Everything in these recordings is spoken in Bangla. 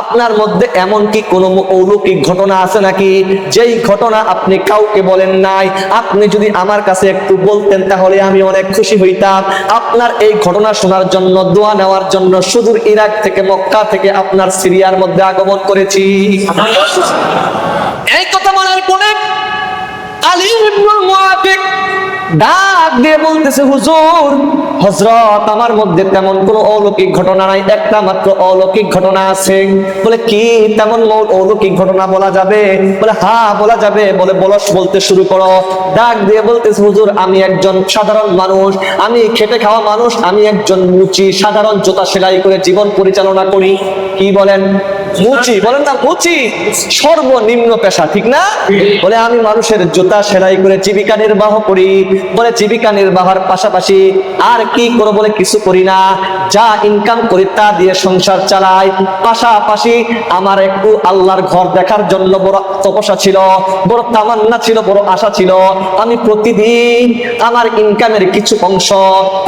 আপনার মধ্যে এমন কি কোনো অলৌকিক ঘটনা আছে নাকি যেই ঘটনা আপনি কাউকে বলেন নাই? আপনি যদি আমার কাছে একটু বলতেন তাহলে আমি অনেক খুশি হইতাম। আপনার এই ঘটনা শোনার জন্য, দোয়া নেওয়ার জন্য সুদূর ইরাক থেকে, মক্কা থেকে আপনার সিরিয়ার মধ্যে আগমন করেছি। এই কথা বলার পরে আলী ইবনুল মুআফিক ডাক দিয়ে বলতেছে, হুজুর, হযরত, আমার মধ্যে তেমন কোনো অলৌকিক ঘটনা নাই, একটা মাত্র অলৌকিক ঘটনা আছে। বলে কি তেমন অলৌকিক ঘটনা বলা যাবে? বলে হ্যাঁ বলা যাবে। বলে বলতে শুরু করো। ডাক দিয়ে বলতেছে, হুজুর, আমি একজন সাধারণ মানুষ, আমি খেটে খাওয়া মানুষ, আমি একজন মুচি, সাধারণ জুতা সেলাই করে জীবন পরিচালনা করি। কি বলেন? মুচি বলেন না, মুচি সর্বনিম্ন পেশা, ঠিক না? বলে আমি মানুষের জুতা সেলাই করে জীবিকা নির্বাহ করি। বলে জীবিকা নির্বাহের পাশাপাশি আর কি করব? বলে কিছু করি না, যা ইনকাম করি তা দিয়ে সংসার চালাই। পাশাপাশি আমার একটু আল্লাহর ঘর দেখার জন্য বড় তপস্যা ছিল, বড় তামান্না ছিল, বড় আশা ছিল। আমি প্রতিদিন আমার ইনকামের কিছু অংশ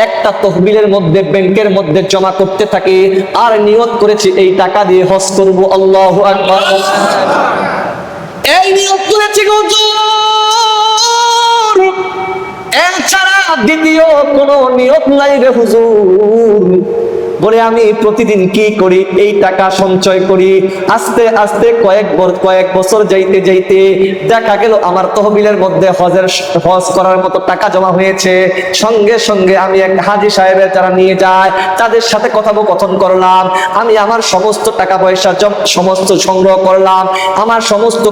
একটা তহবিলের মধ্যে, ব্যাংকের মধ্যে জমা করতে থাকি, আর নিয়ত করেছি এই টাকা দিয়ে হজ করব। আল্লাহু আকবার। এই নিয়ত করেছি হুজুর, এছাড়া দ্বিতীয় কোনো নিয়ত নাই রে হুজুর। বলে আমি প্রতিদিন কি করি? এই টাকা সঞ্চয় করি। আস্তে আস্তে কয়েক বছর যাইতে যাইতে দেখা গেল আমার তহবিলের মধ্যে হজ করার মতো টাকা জমা হয়েছে। সঙ্গে সঙ্গে আমি এক হাজী সাহেবের যারা নিয়ে যায় তাদের সাথে কথোপকথন করলাম। আমি আমার সমস্ত টাকা পয়সা সমস্ত সংগ্রহ করলাম, আমার সমস্ত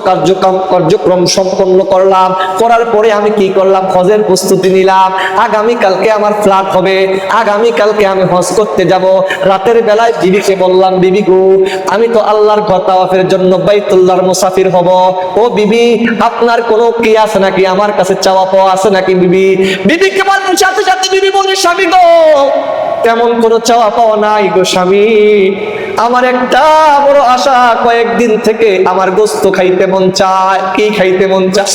কার্যক্রম সম্পন্ন করলাম। করার পরে আমি কি করলাম? হজের প্রস্তুতি নিলাম। আগামীকালকে আমার ফ্লাইট হবে, আগামীকালকে আমি হজ করতে যাব। রাতের বেলায় বিবিকে বললাম, বিবি গো, আমি তো আল্লাহর ঘর তাওয়াফের জন্য বাইতুল্লাহর মুসাফির হব। ও বিবি, আপনার কোনো কি আছে নাকি? আমার কাছে চাওয়া পাওয়া আছে নাকি? বিবিকে বলার সাথে সাথে বিবি বলে, স্বামী গো, তেমন কোনো চাওয়া পাওয়া নাই গো স্বামী। আমার একটা বড় আশা, কয়েকদিন থেকে আমার গোস্ত খাইতে মন চায়। কি খাইতে মন চায়?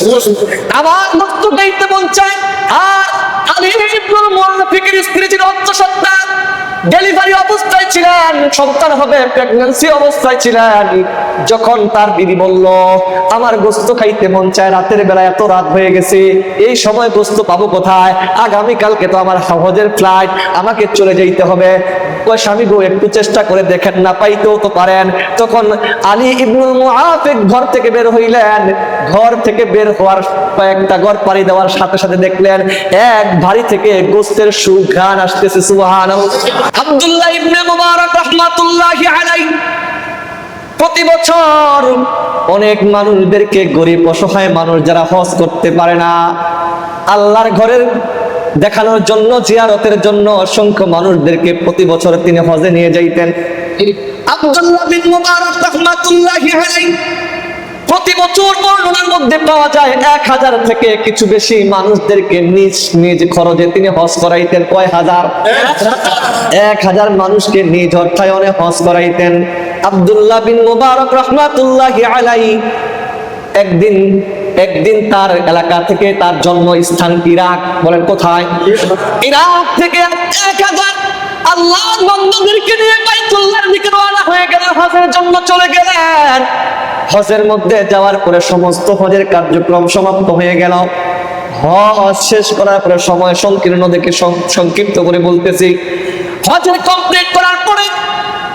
আমার গোস্ত খাইতে মন চায়। আর আলী ইবনুল মুআফিকের স্ত্রী ছিল অন্তঃসত্ত্বা, ডেলিভারি অবস্থায় ছিলেন, সন্তান হবে, প্রেগন্যান্সি অবস্থায় ছিলেন। যখন তার বিবি বলল, আমার গোস্ত খাইতে মন চায়, রাতের বেলা এত রাত হয়ে গেছে, এই সময় গোস্ত পাবো কোথায়? আগামীকালকে তো আমার হজের ফ্লাইট, আমাকে চলে যাইতে হবে। ওই স্বামী গো, একটু চেষ্টা করে দেখেন না, পাইতেও তো পারেন। তখন আলী ইবনুল মুআফিক ঘর থেকে বের হইলেন। ঘর থেকে বের হওয়ার কয়েকটা ঘর পাড়ি দেওয়ার সাথে সাথে দেখলেন এক বাড়ি থেকে গোস্তের সুঘ্রাণ আসতেছে। সুবহানাল্লাহ। আব্দুল্লাহ ইবনে মুবারক রাহমাতুল্লাহি আলাইহি প্রতি বছর অনেক মানুষদেরকে, গরিব অসহায় মানুষ যারা হজ করতে পারে না, আল্লাহর ঘরের দেখানোর জন্য, জিয়ারতের জন্য অসংখ্য মানুষদেরকে প্রতি বছর তিনি হজে নিয়ে যাইতেন। আব্দুল্লাহ বিন মুবারক রাহমাতুল্লাহি আলাইহি প্রতি বছর বর্ণনার মধ্যে পাওয়া যায় 1000 থেকে কিছু বেশি মানুষদেরকে নিজ নিজ খরচে তিনি হজ করাইতেন। কয় হাজার? 1000 মানুষকে নিজ অর্থায়নে হজ করাইতেন। আব্দুল্লাহ বিন মুবারক রাহমাতুল্লাহি আলাইহি একদিন তার এলাকা থেকে, তার জন্মস্থান ইরাক, বলেন কোথায়? ইরাক থেকে 1000 আল্লাহর বান্দাদেরকে নিয়ে বাইতুল্লাহর দিকে রওনা হয়ে গেলেন, হজের জন্য চলে গেলেন। হজের মধ্যে যাওয়ার পরে সমস্ত হজের কার্যক্রম সমাপ্ত হয়ে গেল। হজ শেষ করার পরে, সময় সংকীর্ণ দেখে সংক্ষিপ্ত করে বলতেছি, হজের কমপ্লিট করার পরে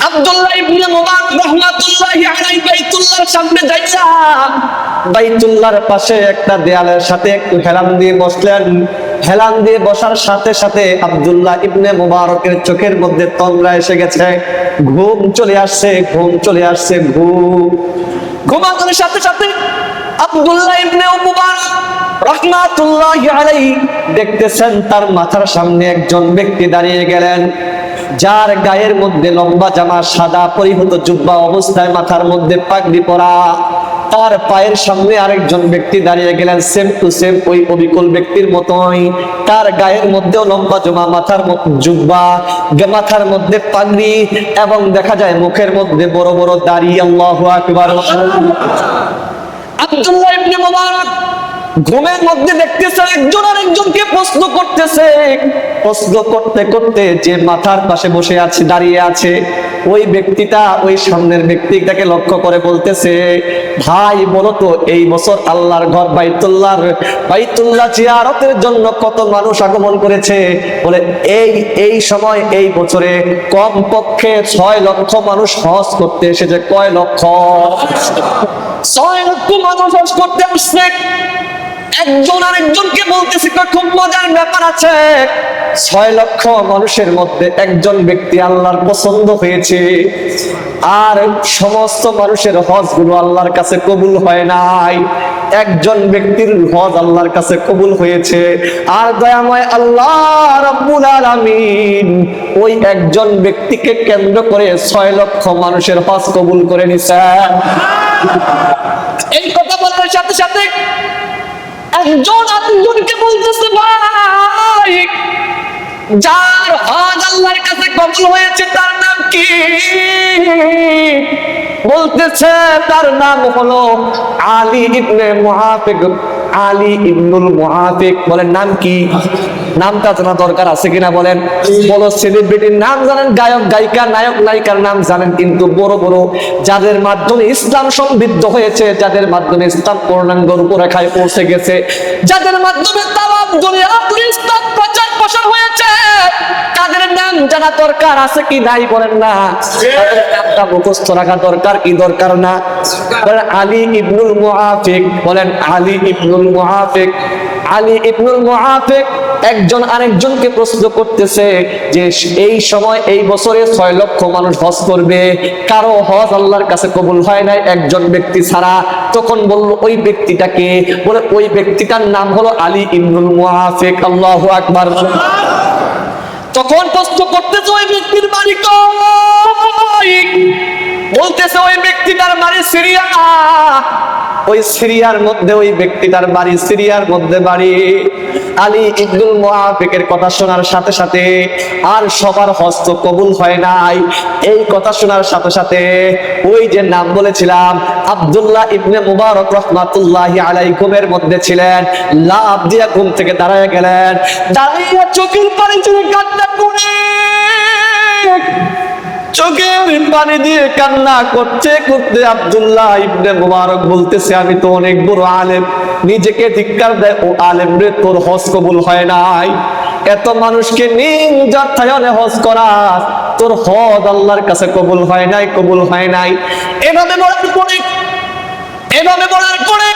আব্দুল্লাহ ইবনে মুবারক রাহমাতুল্লাহি আলাইহি বাইতুল্লাহর সামনে যাইয়া বাইতুল্লাহর পাশে একটা দেয়ালের সাথে একটু হেলান দিয়ে বসলেন। হেলান দিয়ে বসার সাথে সাথে আব্দুল্লাহ ইবনে মুবারকের চোখের মধ্যে তন্দ্রা এসে গেছে, ঘুম চলে আসছে। ঘুমানোর সাথে সাথে আব্দুল্লাহ ইবনে মুবারক রাহমাতুল্লাহি আলাইহি দেখতেছেন তার মাথার সামনে একজন ব্যক্তি দাঁড়িয়ে গেলেন, যার গায়ের মধ্যে লম্বা জামা, সাদা পরিহিত জুব্বা অবস্থায়, মাথার মধ্যে পাগড়ি পরা। তার পায়ের সামনে আরেকজন ব্যক্তি দাঁড়িয়ে গেলেন, সেম টু সেম ওই অবিকল ব্যক্তির মতোই। তার গায়ের মধ্যেও লম্বা জামা, মাথার জুব্বা, মাথার মধ্যে পাগড়ি, এবং দেখা যায় মুখের মধ্যে বড় বড় দাড়ি। আল্লাহু আকবার। আব্দুল্লাহ ইবনে মুবারক ঘুমের মধ্যে দেখতেছে একজন আরেকজনকে প্রশ্ন করতেছে। প্রশ্ন করতে করতে যে মাথার পাশে বসে আছে, দাঁড়িয়ে আছে, ওই ব্যক্তিটা ওই সামনের ব্যক্তিটাকে লক্ষ্য করে বলতেছে, ভাই বলো তো এই বছর আল্লাহর ঘর বাইতুল্লাহ জিয়ারতের জন্য কত মানুষ আগমন করেছে? বলে এই সময় এই বছরে কমপক্ষে 6 লক্ষ মানুষ হজ করতে এসেছে। কয় লক্ষ? 6 লক্ষ মানুষ হজ করতে আসছে। একজন আরেকজনকে বলতেছে খুব মজার ব্যাপার আছে, 6 লক্ষ মানুষের মধ্যে একজন ব্যক্তি আল্লাহর পছন্দ হয়েছে, আর সমস্ত মানুষের হজ গুলো আল্লাহর কাছে কবুল হয় নাই। একজন ব্যক্তির হজ আল্লাহর কাছে কবুল হয়েছে, আর দয়াময় আল্লাহ রাব্বুল আলামিন ওই একজন ব্যক্তিকে কেন্দ্র করে 6 লক্ষ মানুষের হজ কবুল করে নিছেন। এই কথা বলার সাথে সাথে একজন আরেকজনকে বলতেছে, ভাই যার হজ আল্লাহর কাছে কবুল হয়েছে তার নাম কি? বলতেছে তার নাম হলো আলী ইবনে মুআফিক। আলী ইবনুল মুআফিক। বলেন নাম কি? নামটা জানা দরকার আছে কিনা বলেন? বড় সেলিব্রিটির নাম জানেন, গায়ক গায়িকা, নায়ক নায়িকার নাম জানেন, কিন্তু বড় বড় যাদের মাধ্যমে ইসলাম সমৃদ্ধ হয়েছে, যাদের মাধ্যমে ইসলাম পূর্ণাঙ্গ রূপরেখায় পৌঁছে গেছে, যাদের মাধ্যমে তামাম দুনিয়াতে ইসলাম প্রচার প্রসার হয়েছে, তাদের নাম জানা দরকার আছে কি নাই বলেন না? তাদের নামটা মুখস্থ রাখা দরকার কি দরকার না? বলেন আলী ইবনুল মুআফিক। বলেন আলী ইবনুল মুআফিক। আলী ইবনুল মুআফিক একজন আরেকজনকে প্রশ্ন করতেছে যে এই সময় এই বছরে 6 লক্ষ মানুষ হজ করবে, কারো হজ আল্লাহর কাছে কবুল হয় নাই একজন ব্যক্তি ছাড়া। তখন বলল ওই ব্যক্তিটাকে? বলে ওই ব্যক্তিটার নাম হলো আলী ইবনুল মুআফিক। আল্লাহু আকবার। তখন প্রশ্ন করতেছে ওই ব্যক্তির বাড়ি কই? বলতেছে ওই ব্যক্তিটার বাড়ি সিরিয়া। ওই সিরিয়ার মধ্যে ওই ব্যক্তিটার বাড়ি, সিরিয়ার মধ্যে বাড়ি। আলী ইবনুল মুআফিকের কথা শোনার সাথে সাথে আর সবার হজ তো কবুল হয় নাই। এই কথা শোনার সাথে সাথে ওই যে নাম বলেছিলাম আব্দুল্লাহ ইবনে মুবারক রাহমাতুল্লাহি আলাইহি ঘুমের মধ্যে ছিলেন, লাফ দিয়ে ঘুম থেকে দাঁড়ায় গেলেন। দাঁড়িয়ে চোখের পানি ছেড়ে কান্না করে, চোখের পানি দিয়ে কান্না করতে করতে আব্দুল্লাহ ইবনে মুবারক বলতেছে, আমি তো অনেক বড় আলেম। নিজেকে ধিক্কার দেয়, ও আলেম রে, তোর হজ কবুল হয় নাই। এত মানুষকে নির্যাতনে হজ করা, তোর হজ আল্লাহর কাছে কবুল হয় নাই, কবুল হয় নাই। এভাবে বলার পরে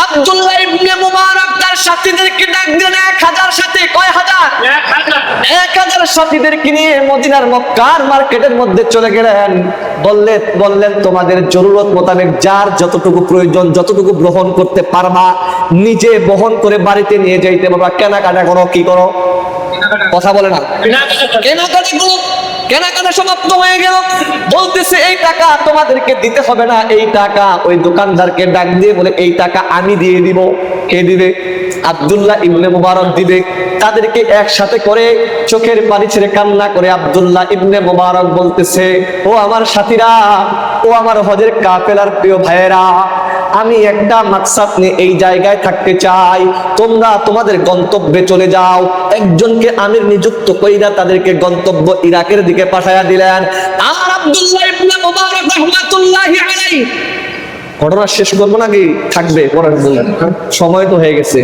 আব্দুল্লাহ ইবনে মুবারক তার সাথীদেরকে ডাক দিলেন। 1000 সাথী। কয় হাজার? 1000 সাথীদেরকে নিয়ে মদিনার মক্কার মার্কেটের মধ্যে চলে গেলেন। বললেন তোমাদের জরুরত মোতাবেক যার যতটুকু প্রয়োজন, যতটুকু গ্রহণ করতে পারবা নিজে বহন করে বাড়িতে নিয়ে যাইতে পারবা। কেনাকাটা করো। কি করো? কথা বলে না। কেনাকাটা সমাপ্ত হয়ে গেল। বলতেছে এই টাকা তোমাদেরকে দিতে হবে না। এই টাকা ওই দোকানদারকে ডাক দিয়ে বলে এই টাকা আমি দিয়ে দিব। কে দিবে? আব্দুল্লাহ ইবনে মুবারক দিবে। তাদেরকে একসাথে করে চোখের পানি ছেড়ে কান্না করে আব্দুল্লাহ ইবনে মুবারক বলতেছে, ও আমার সাথীরা, ও আমার হজের কাফেলার প্রিয় ভাইয়েরা, আমি একটা মাকসাদ নিয়ে এই জায়গায় থাকতে চাই। তোমরা তোমাদের গন্তব্যে চলে যাও। একজনকে আমির নিযুক্ত কইরা তাদেরকে গন্তব্য ইরাকের দিকে পাঠায়া দিলেন। আর আব্দুল্লাহ ইবনে মুবারক রাহমাতুল্লাহি আলাইহি, ঘটনা শেষ করবো নাকি থাকবে? পরের বললেন, সময় তো হয়ে গেছে।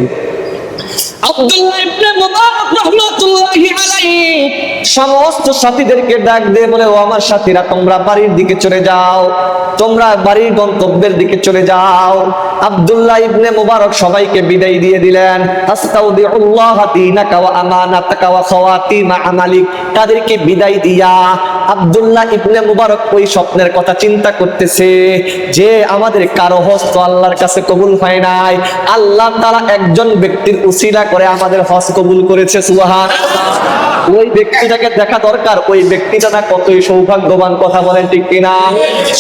আব্দুল্লাহ ইবনে মুবারক রাহমাতুল্লাহি আলাইহি সমস্ত সাথীদেরকে ডাক দিয়ে বলে, ও আমার সাথীরা, তোমরা বাড়ির দিকে চলে যাও, তোমরা বাড়ির গন্তব্যের দিকে চলে যাও। আব্দুল্লাহ ইবনে মুবারক সবাইকে বিদায় দিয়ে দিলেন। আস্তাউদিউল্লাহ দীনাকা ওয়া আমানাতাকা ওয়া খাওয়াতিমা আমালিক। তাদেরকে বিদায় দিয়া আব্দুল্লাহ ইবনে মুবারক ওই স্বপ্নের কথা চিন্তা করতেছে যে আমাদের কারো হজ তো আল্লাহর কাছে কবুল হয় নাই, আল্লাহ তাআলা একজন ব্যক্তির উসিলা করে আমাদের হজ কবুল করেছে। সুবহানাল্লাহ। ওই ব্যক্তিটাকে দেখা দরকার। ওই ব্যক্তিটা না কতই সৌভাগ্যবান। কথা বলেন ঠিক কিনা?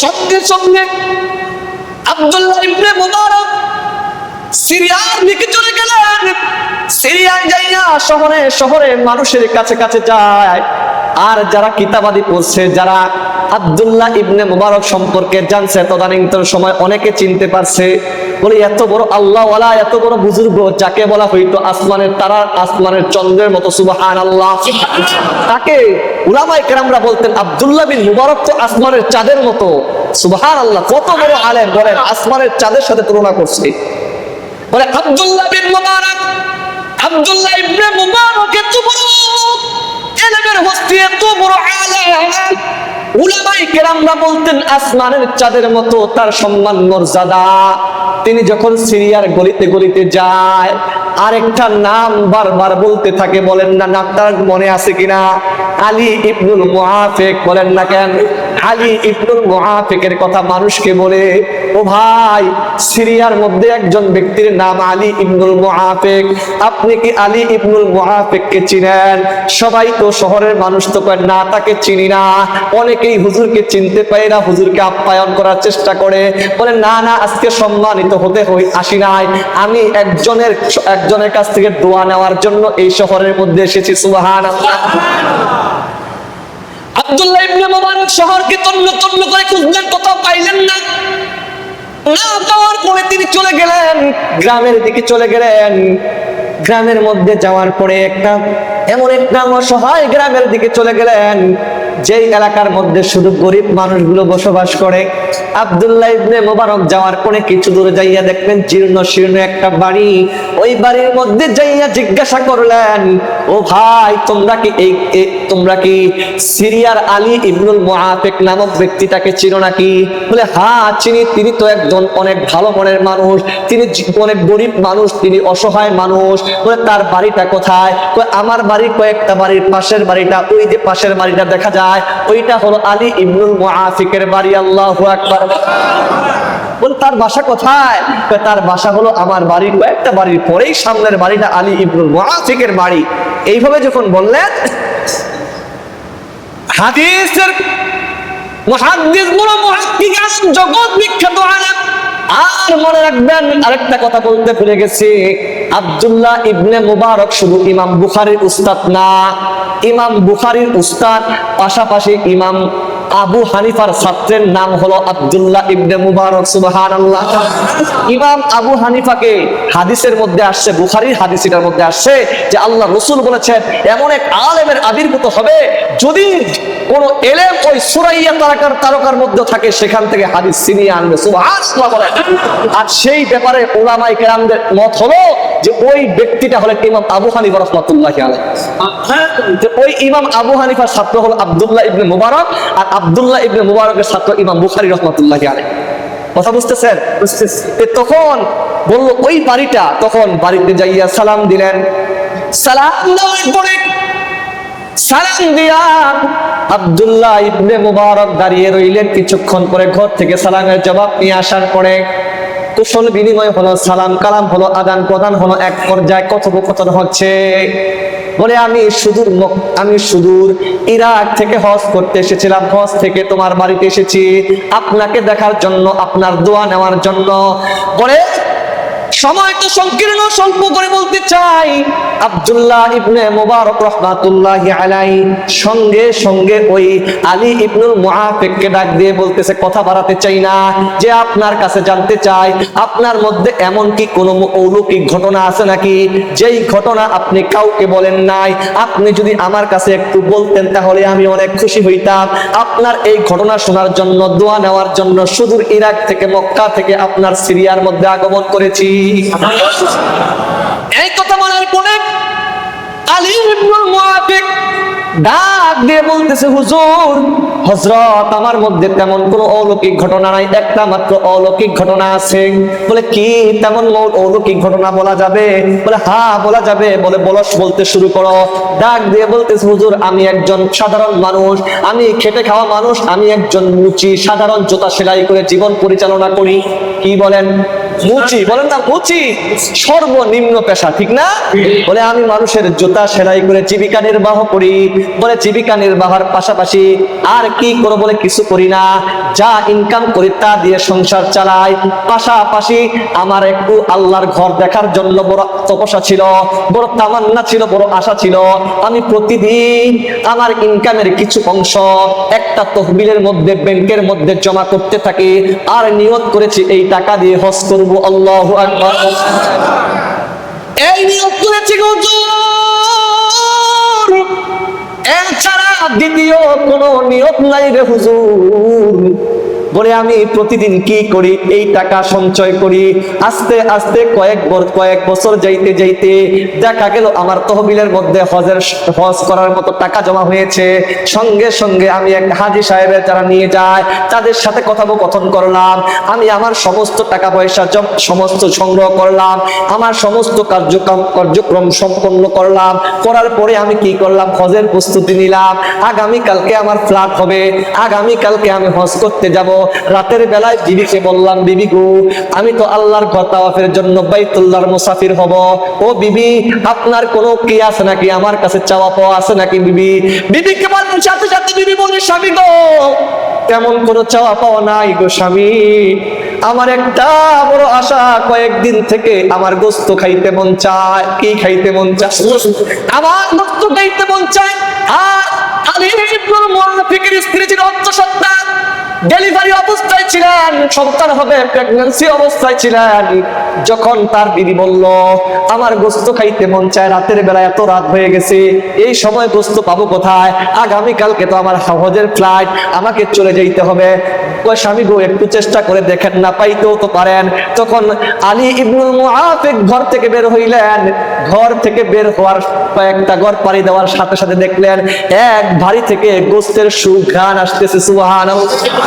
সঙ্গে সঙ্গে আব্দুল্লাহ ইবনে মুবারক সিরিয়ার দিকে চলে গেলেন। সিরিয়ায় যাইয়া শহরে শহরে মানুষের কাছে কাছে যায়। আর যারা কিতাবাদি পড়ছে, যারা আব্দুল্লাহ ইবনে মুবারক সম্পর্কে জানছে, তদানীন্তন সময় অনেকে চিনতে পারছে। বলে এত বড় আল্লাহওয়ালা, এত বড় বুজুর্গ, যাকে বলা হইতো আসমানের তারা, আসমানের চন্দ্রের মতো, সুবহানাল্লাহ। তাকে উলামায়ে কেরামরা বলতেন আব্দুল্লাহ বিন মুবারক তো আসমানের চাঁদের মতো। সুবহানাল্লাহ, কত বড় আলেম, বলেন আসমানের চাঁদের সাথে তুলনা করছে। বলে আব্দুল্লাহ বিন মুবারক, আব্দুল্লাহ ইবনে মুবারক এত বড় ইলমের হস্তি, এত বড় আলেম, উলামায়ে কেরামরা বলতেন আসমানের চাঁদের মতো তার সম্মান মর্যাদা। তিনি যখন সিরিয়ার গলিতে গলিতে যায়, আরেকটা নাম বারবার বলতে থাকে, বলেন না নামটা মনে আছে কিনা? আলী ইবনুল মুআফিক। বলেন না কেন? আলী ইবনুল মুআফিকের কথা মানুষকে বলে, ও ভাই সিরিয়ার মধ্যে একজন ব্যক্তির নাম আলী ইবনুল মুআফিক, আপনি কি আলী ইবনুল মুআফিককে চিনেন? সবাই তো শহরের মানুষ তো কয় না, তাকে চিনি না। অনেকেই হুজুরকে চিনতে পারে না, হুজুরকে আপ্যায়ন করার চেষ্টা করে, বলে না না আজকে সম্মানিত হতে আসি নাই, আমি একজনের কাছ থেকে দোয়া নেওয়ার জন্য এই শহরের মধ্যে এসেছি। সুবহানাল্লাহ। আব্দুল্লাহ ইবনে মুবারক শহরকে তন্ন তন্ন করে খুঁজলেন, কোথাও পাইলেন না। না পাওয়ার পরে তিনি চলে গেলেন গ্রামের দিকে, চলে গেলেন। গ্রামের মধ্যে যাওয়ার পরে এমন একটা অসহায় গ্রামের দিকে চলে গেলেন, যেই এলাকার মধ্যে শুধু গরিব মানুষগুলো বসবাস করে। আব্দুল্লাহ ইবনে মুবারক যাওয়ার পরে কিছু দূরে যাইয়া দেখলেন জীর্ণ শীর্ণ একটা বাড়ি। ওই বাড়ির মধ্যে যাইয়া জিজ্ঞাসা করলেন, ও ভাই তোমরা কি সিরিয়ার আলী ইবনুল মুআফিক নামক ব্যক্তিটাকে চিনো নাকি? বলে হ্যাঁ চিনি, তিনি তো একজন অনেক ভালো মনের মানুষ, তিনি অনেক গরিব মানুষ, তিনি অসহায় মানুষ। বলে তার বাড়িটা কোথায়? আমার বাড়ি কয়েকটা বাড়ির পাশের বাড়িটা, ওই যে পাশের বাড়িটা দেখা যায়, ওইটা হলো আলী ইবনুল মুআফিকের বাড়ি। আল্লাহু আকবার। বলে তার বাসা কোথায়? তার বাসা হলো আমার বাড়ির কয়েকটা বাড়ির পরেই সামনের বাড়িটা আলী ইবনুল মুআফিকের বাড়ি। এইভাবে যখন বললেন, হাদিসের মুহাদ্দিস বড় মুহাক্কিক আছেন, জগৎ বিখ্যাত আলেম। আর মনে রাখবেন আরেকটা কথা বলতে ভুলে গেছি, আব্দুল্লাহ ইবনে মুবারক শুধু ইমাম বুখারীর উস্তাদ না, ইমাম বুখারীর উস্তাদ পাশাপাশি ইমাম আবু হানিফার ছাত্রের নাম হলো আব্দুল্লাহ ইবনে মুবারক। সুবহানাল্লাহ। ইমাম আবু হানিফাকে হাদিসের মধ্যে আসছে, বুখারীর হাদিসের মধ্যে আসছে যে আল্লাহ রাসূল বলেছেন এমন এক আলেমের আবির্ভূত হবে, যদি কোন এলেম ওই সুরাইয়া তারকার মধ্যে থাকে, সেখান থেকে হাদিস ছিনিয়ে আনবে। সুবহানাল্লাহ বলেন। আর সেই ব্যাপারে উলামায়ে কেরামদের মত হলো যে ওই ব্যক্তিটা হলেন ইমাম আবু হানিফা রাহমাতুল্লাহি আলাইহি। ওই ইমাম আবু হানিফার ছাত্র হলো আব্দুল্লাহ ইবনে মুবারক, আর আব্দুল্লাহ ইবনে মুবারকের ছাত্র ইমাম বুখারী রাহমাতুল্লাহি আলাইহি। কথা বুঝতেছেন? তখন বলল ওই বাড়িটা, তখন বাড়িতে যাইয়া সালাম দিলেন। সালাম দেওয়ার পরে, সালাম দিয়া আব্দুল্লাহ ইবনে মুবারক দাঁড়িয়ে রইলেন। কিছুক্ষণ পরে ঘর থেকে সালামের জবাব নিয়ে আসার পরে কুশল বিনিময় হলো, সালাম কালাম হলো, আদান প্রদান হলো, এক পর্যায়ে কথোপকথন হচ্ছে। বলে আমি সুদূর ইরাক থেকে হজ করতে এসেছিলাম, হজ থেকে তোমার বাড়িতে এসেছি আপনাকে দেখার জন্য, আপনার দোয়া নেওয়ার জন্য। বলে সময় তো সংকীর্ণ, স্বল্প করে বলতে চাই, আব্দুল্লাহ ইবনে মুবারক রাহমাতুল্লাহি আলাইহি সঙ্গে সঙ্গে ওই আলী ইবনুল মুআফিককে ডাক দিয়ে বলতেছে, কথা বাড়াতে চাই না, যে আপনার কাছে জানতে চাই আপনার মধ্যে এমন কি কোনো অলৌকিক ঘটনা আছে নাকি, যেই ঘটনা আপনি কাউকে বলেন নাই, আপনি যদি আমার কাছে একটু বলতেন তাহলে আমি অনেক খুশি হইতাম। আপনার এই ঘটনা শোনার জন্য, দোয়া নেওয়ার জন্য সুদূর ইরাক থেকে, মক্কা থেকে আপনার সিরিয়ার মধ্যে আগমন করেছি। এই কথা বলার পরে আলী ইবনুল মুআফিক ডাক দিয়ে বলতেছে, হুজুর হযরত আমার মধ্যে তেমন কোনো অলৌকিক ঘটনা নাই, একটা মাত্র অলৌকিক ঘটনা আছে। বলে কি তেমন অলৌকিক ঘটনা বলা যাবে? বলে হ্যাঁ বলা যাবে। বলে বলতে শুরু করো। ডাক দিয়ে বলতেছে, হুজুর আমি একজন সাধারণ মানুষ, আমি খেটে খাওয়া মানুষ, আমি একজন মুচি সাধারণ জুতা সেলাই করে জীবন পরিচালনা করি। কি বলেন? মুচি, বলেন না মুচি সর্বনিম্ন পেশা, ঠিক না? বলে আমি মানুষের জুতা সেলাই করে জীবিকা নির্বাহ করি। বলে জীবিকা নির্বাহের পাশাপাশি আর কি করব? বলে কিছু করি না, যা ইনকাম করি তা দিয়ে সংসার চালাই। পাশাপাশি আমার একটু আল্লাহর ঘর দেখার জন্য বড় তপস্যা ছিল, বড় তামান্না ছিল, বড় আশা ছিল। আমি প্রতিদিন আমার ইনকামের কিছু অংশ একটা তহবিলের মধ্যে, ব্যাংকের মধ্যে জমা করতে থাকি, আর নিয়ত করেছি এই টাকা দিয়ে হজ করব। আল্লাহু আকবার। এই নিয়ত করেছি হুজুর, এছাড়া দ্বিতীয় কোনো নিয়ত নাই রে হুজুর। বলে আমি প্রতিদিন কি করি? এই টাকা সঞ্চয় করি। আস্তে আস্তে কয়েক বছর যাইতে যাইতে দেখা গেল আমার তহবিলের মধ্যে হজ করার মতো টাকা জমা হয়েছে। সঙ্গে সঙ্গে আমি এক হাজী সাহেবের যারা নিয়ে যায় তাদের সাথে কথোপকথন করলাম। আমি আমার সমস্ত টাকা পয়সা সমস্ত সংগ্রহ করলাম, আমার সমস্ত কার্যক্রম সম্পন্ন করলাম। করার পরে আমি কি করলাম? হজের প্রস্তুতি নিলাম। আগামীকালকে আমার ফ্লাইট হবে, আগামীকালকে আমি হজ করতে যাব। রাতের বেলায় বিবিকে বললাম, বিবি গো, আমি তো আল্লাহর ঘর তাওয়াফের জন্য বাইতুল্লাহর মুসাফির হব। ও বিবি, আপনার কোনো কি আছে নাকি? আমার কাছে চাওয়া পাওয়া আছে নাকি? বিবিকে বলার সাথে সাথে বিবি বলে, স্বামী গো, তেমন কোনো চাওয়া পাওয়া নাই গো স্বামী। আমার একটা বড় আশা, কয়েকদিন থেকে আমার গোস্ত খাইতে মন চায়। কি খাইতে মন চায়? আমার গোস্ত খাইতে মন চায়। আর আলী ইবনুল মুনাফিকের স্ত্রী ছিল অন্তঃসত্ত্বা, ডেলিভারি অবস্থায় ছিলেন, সন্তান হবে, প্রেগন্যান্সি অবস্থায় ছিলেন। যখন তার বিবি বলল, আমার গোস্ত খাইতে মন চায়, রাতের বেলা এত রাত হয়ে গেছে, এই সময় গোস্ত পাবো কোথায়? আগামীকালকে তো আমার হজের ফ্লাইট, আমাকে চলে যেতে হবে। ওই স্বামী গো, একটু চেষ্টা করে দেখেন না, পাইতেও তো পারেন। তখন আলী ইবনুল মুআফিক ঘর থেকে বের হইলেন। ঘর থেকে বের হওয়ার কয়েকটা ঘর পাড়ি দেওয়ার সাথে সাথে দেখলেন এক ভারী থেকে গোস্তের সুঘ্রাণ আসতেছে। সুবহানাল্লাহ।